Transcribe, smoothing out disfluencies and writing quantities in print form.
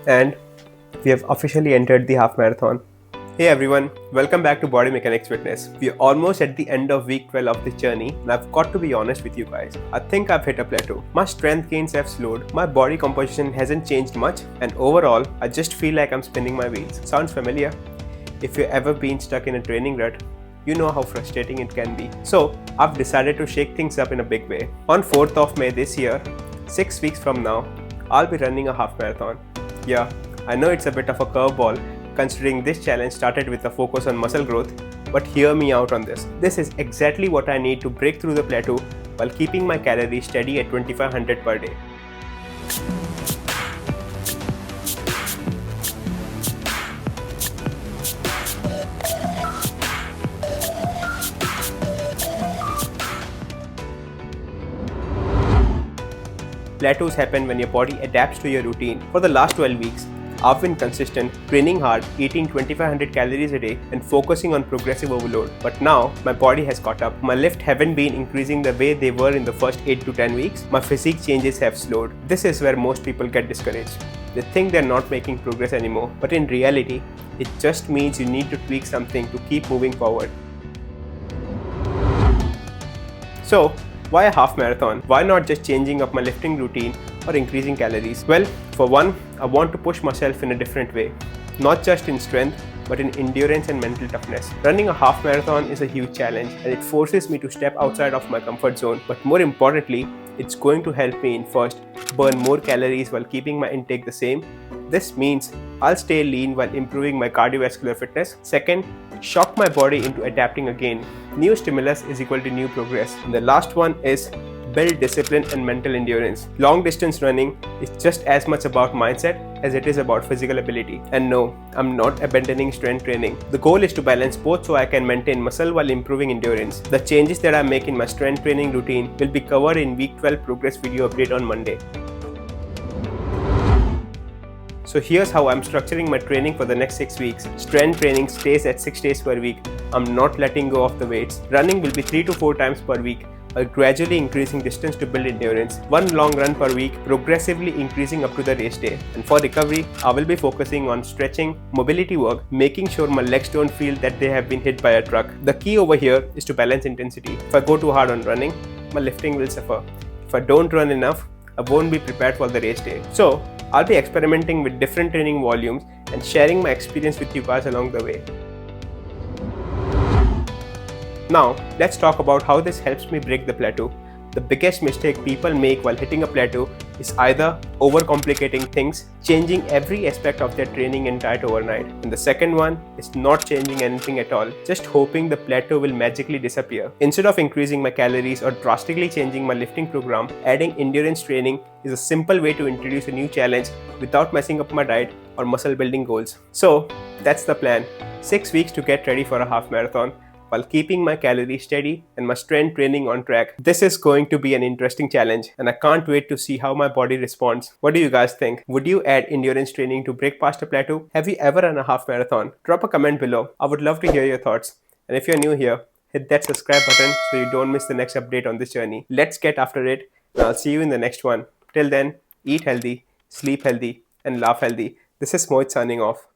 and we have officially entered the half marathon. Hey everyone, welcome back to Body Mechanics Fitness. We are almost at the end of week 12 of this journey, and I've got to be honest with you guys. I think I've hit a plateau. My strength gains have slowed, my body composition hasn't changed much, and overall, I just feel like I'm spinning my wheels. Sounds familiar? If you've ever been stuck in a training rut, you know how frustrating it can be. So, I've decided to shake things up in a big way. On 4th of May this year, 6 weeks from now, I'll be running a half marathon. Yeah, I know it's a bit of a curveball considering this challenge started with a focus on muscle growth, but hear me out on this. This is exactly what I need to break through the plateau while keeping my calories steady at 2500 per day. Plateaus happen when your body adapts to your routine. For the last 12 weeks, I've been consistent, training hard, eating 2500 calories a day and focusing on progressive overload. But now, my body has caught up. My lift haven't been increasing the way they were in the first 8 to 10 weeks. My physique changes have slowed. This is where most people get discouraged. They think they're not making progress anymore. But in reality, it just means you need to tweak something to keep moving forward. So, why a half marathon? Why not just changing up my lifting routine or increasing calories? Well, for one, I want to push myself in a different way. Not just in strength, but in endurance and mental toughness. Running a half marathon is a huge challenge and it forces me to step outside of my comfort zone. But more importantly, it's going to help me in first, burn more calories while keeping my intake the same. This means I'll stay lean while improving my cardiovascular fitness. Second, shock my body into adapting again. New stimulus is equal to new progress. And the last one is build discipline and mental endurance. Long distance running is just as much about mindset as it is about physical ability. And no, I'm not abandoning strength training. The goal is to balance both so I can maintain muscle while improving endurance. The changes that I make in my strength training routine will be covered in week 12 progress video update on Monday. So here's how I'm structuring my training for the next 6 weeks. Strength training stays at 6 days per week. I'm not letting go of the weights. Running will be 3 to 4 times per week, while gradually increasing distance to build endurance. One long run per week, progressively increasing up to the race day. And for recovery, I will be focusing on stretching, mobility work, making sure my legs don't feel that they have been hit by a truck. The key over here is to balance intensity. If I go too hard on running, my lifting will suffer. If I don't run enough, I won't be prepared for the race day. So, I'll be experimenting with different training volumes and sharing my experience with you guys along the way. Now, let's talk about how this helps me break the plateau. The biggest mistake people make while hitting a plateau is either overcomplicating things, changing every aspect of their training and diet overnight. And the second one is not changing anything at all, just hoping the plateau will magically disappear. Instead of increasing my calories or drastically changing my lifting program, adding endurance training is a simple way to introduce a new challenge without messing up my diet or muscle building goals. So, that's the plan. 6 weeks to get ready for a half marathon, while keeping my calories steady and my strength training on track. This is going to be an interesting challenge and I can't wait to see how my body responds. What do you guys think? Would you add endurance training to break past a plateau? Have you ever run a half marathon? Drop a comment below. I would love to hear your thoughts. And if you're new here, hit that subscribe button so you don't miss the next update on this journey. Let's get after it and I'll see you in the next one. Till then, eat healthy, sleep healthy and laugh healthy. This is Mohit signing off.